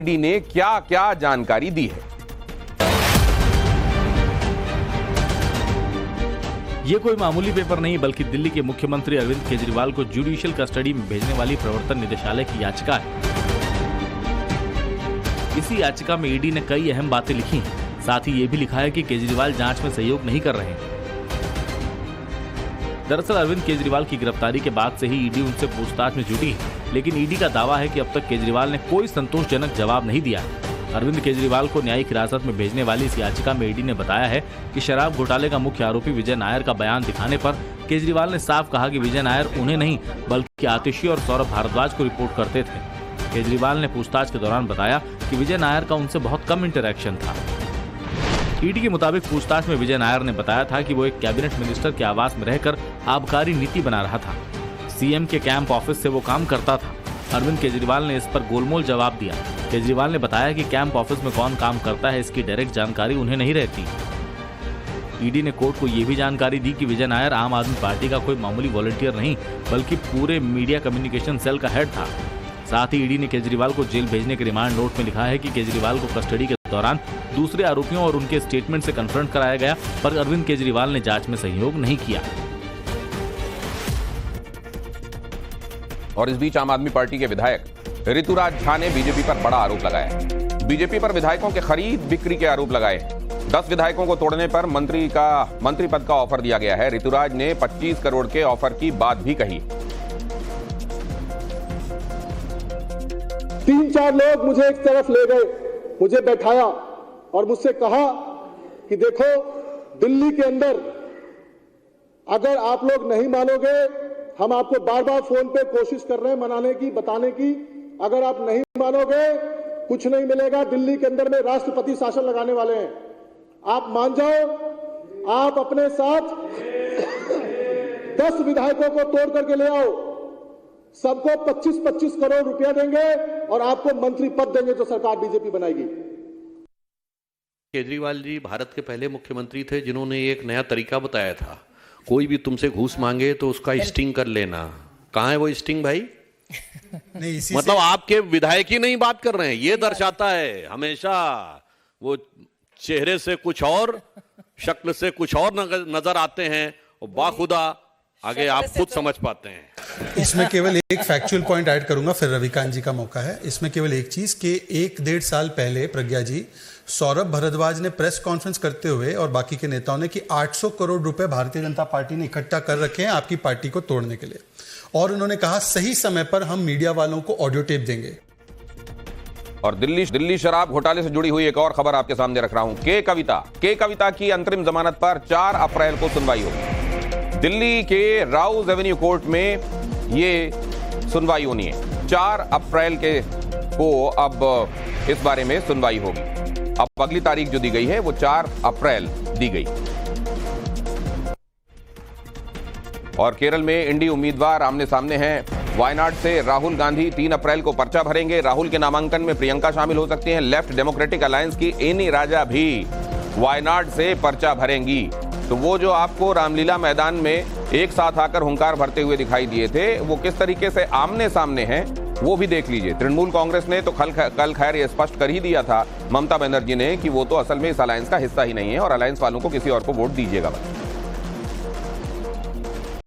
ED ने क्या क्या जानकारी दी है। ये कोई मामूली पेपर नहीं बल्कि दिल्ली के मुख्यमंत्री अरविंद केजरीवाल को जुडिशियल कस्टडी में भेजने वाली प्रवर्तन निदेशालय की याचिका है। इसी याचिका में ईडी ने कई अहम बातें लिखी हैं। साथ ही ये भी लिखा है कि केजरीवाल जांच में सहयोग नहीं कर रहे हैं। दरअसल अरविंद केजरीवाल की गिरफ्तारी के बाद से ही ईडी उनसे पूछताछ में जुटी है, लेकिन ईडी का दावा है कि अब तक केजरीवाल ने कोई संतोषजनक जवाब नहीं दिया है। अरविंद केजरीवाल को न्यायिक हिरासत में भेजने वाली इस याचिका में ईडी ने बताया है कि शराब घोटाले का मुख्य आरोपी विजय नायर का बयान दिखाने पर केजरीवाल ने साफ कहा कि विजय नायर उन्हें नहीं बल्कि आतिशी और सौरभ भारद्वाज को रिपोर्ट करते थे। केजरीवाल ने पूछताछ के दौरान बताया कि विजय नायर का उनसे बहुत कम इंटरैक्शन था। ईडी के मुताबिक पूछताछ में विजय नायर ने बताया था कि वो एक कैबिनेट मिनिस्टर के आवास में रहकर आबकारी नीति बना रहा था। सीएम के कैंप ऑफिस से वो काम करता था। अरविंद केजरीवाल ने इस पर गोलमोल जवाब दिया। केजरीवाल ने बताया कि कैंप ऑफिस में कौन काम करता है इसकी डायरेक्ट जानकारी उन्हें नहीं रहती। ईडी ने कोर्ट को ये भी जानकारी दी कि विजय नायर आम आदमी पार्टी का कोई मामूली वॉलंटियर नहीं बल्कि पूरे मीडिया कम्युनिकेशन सेल का हेड था। साथ ही ईडी ने केजरीवाल को जेल भेजने के रिमांड नोट में लिखा है कि केजरीवाल को कस्टडी के दौरान दूसरे आरोपियों और उनके स्टेटमेंट से कन्फ्रंट कराया गया, पर अरविंद केजरीवाल ने जांच में सहयोग नहीं किया। और इस बीच आम आदमी पार्टी के विधायक ऋतुराज झा ने बीजेपी पर बड़ा आरोप लगाया। बीजेपी पर विधायकों के खरीद बिक्री के आरोप लगाए। 10 विधायकों को तोड़ने पर मंत्री पद का ऑफर दिया गया है। ऋतुराज ने 25 करोड़ के ऑफर की बात भी कही। 3-4 लोग मुझे एक तरफ ले गए, मुझे बैठाया और मुझसे कहा कि देखो दिल्ली के अंदर अगर आप लोग नहीं मानोगे, हम आपको बार बार फोन पे कोशिश कर रहे हैं मनाने की, बताने की, अगर आप नहीं मानोगे कुछ नहीं मिलेगा। दिल्ली के अंदर में राष्ट्रपति शासन लगाने वाले हैं, आप मान जाओ। आप अपने साथ 10 विधायकों को तोड़ करके ले आओ, सबको 25-25 करोड़ रुपया देंगे और आपको मंत्री पद देंगे जो सरकार बीजेपी बनाएगी। केजरीवाल जी भारत के पहले मुख्यमंत्री थे जिन्होंने एक नया तरीका बताया था, कोई भी तुमसे घूस मांगे तो उसका स्टिंग कर लेना। कहाँ है वो स्टिंग भाई? नहीं, इसी मतलब आपके विधायक ही नहीं बात कर रहे हैं। ये दर्शाता है हमेशा वो चेहरे से कुछ और, शक्ल से कुछ और नजर आते हैं और बाखुदा आगे आप खुद समझ पाते हैं। इसमें केवल एक फैक्चुअल पॉइंट ऐड करूंगा, फिर रविकांत जी का मौका है। इसमें केवल एक चीज कि 1-1.5 साल पहले प्रज्ञा जी, सौरभ भारद्वाज ने प्रेस कॉन्फ्रेंस करते हुए और बाकी के नेताओं ने कि 800 करोड़ रुपए भारतीय जनता पार्टी ने इकट्ठा कर रखे हैं आपकी पार्टी को तोड़ने के लिए, और उन्होंने कहा सही समय पर हम मीडिया वालों को ऑडियो टेप देंगे। और दिल्ली शराब घोटाले से जुड़ी हुई एक और खबर आपके सामने रख रहा हूं। के कविता की अंतरिम जमानत पर 4 अप्रैल को सुनवाई होगी। दिल्ली के राउज एवेन्यू कोर्ट में ये सुनवाई होनी है। 4 अप्रैल को अब इस बारे में सुनवाई होगी। अब अगली तारीख जो दी गई है वो 4 अप्रैल दी गई। और केरल में इंडी उम्मीदवार आमने सामने हैं। वायनाड से राहुल गांधी 3 अप्रैल को पर्चा भरेंगे। राहुल के नामांकन में प्रियंका शामिल हो सकती हैं। लेफ्ट डेमोक्रेटिक अलायंस की एनी राजा भी वायनाड से पर्चा भरेंगी। तो वो जो आपको रामलीला मैदान में एक साथ आकर हुंकार भरते हुए दिखाई दिए थे, वो किस तरीके से आमने सामने हैं वो भी देख लीजिए। तृणमूल कांग्रेस ने तो कल खैर ये स्पष्ट कर ही दिया था ममता बनर्जी ने कि वो तो असल में इस अलायंस का हिस्सा ही नहीं है और अलायंस वालों को किसी और को वोट दीजिएगा बस।